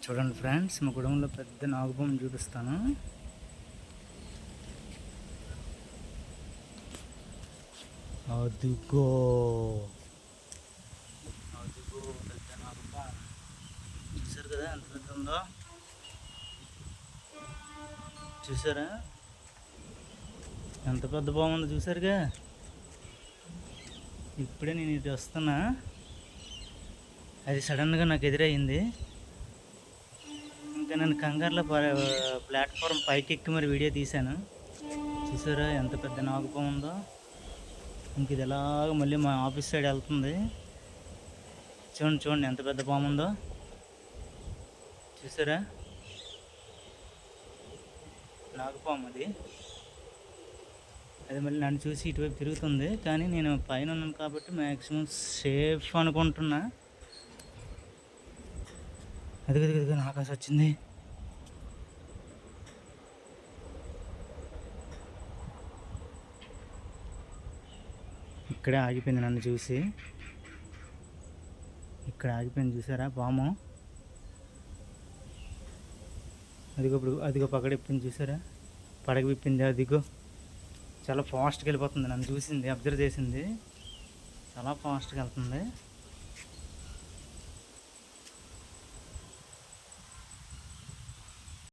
చూడండి ఫ్రెండ్స్, మా కుటుంబంలో పెద్ద నాగుపాము చూపిస్తాను. అదిగో అదిగో పెద్ద నాగుపాము. చూసారు కదా ఎంత పెద్ద ఉందో? చూసారా ఎంత పెద్ద పాము ఉందో? చూసారుగా. ఇప్పుడే నేను ఇటు వస్తున్నా, అది సడన్గా నాకు ఎదురయ్యింది. ఇంకా నేను కంగారులో ప్లాట్ఫామ్ పైకి ఎక్కి మరి వీడియో తీశాను. చూసారా ఎంత పెద్ద నాగుపాము ఉందో? ఇంక ఇది ఎలాగ మళ్ళీ మా ఆఫీస్ సైడ్ వెళ్తుంది. చూడండి చూడండి ఎంత పెద్ద పాము ఉందో. చూసారా నాగుపాము అది. అది మళ్ళీ నన్ను చూసి ఇటువైపు తిరుగుతుంది, కానీ నేను పైన ఉన్నాను కాబట్టి మ్యాక్సిమం సేఫ్ అనుకుంటున్నా. అది ఆకాశం వచ్చింది. ఇక్కడే ఆగిపోయింది నన్ను చూసి. ఇక్కడ ఆగిపోయింది చూసారా పాము? అదిగో పక్కడ విప్పింది చూసారా? పడగ విప్పింది. అదిగో చాలా ఫాస్ట్గా వెళ్ళిపోతుంది. నన్ను చూసింది, అబ్జర్వ్ చేసింది, చాలా ఫాస్ట్గా వెళ్తుంది.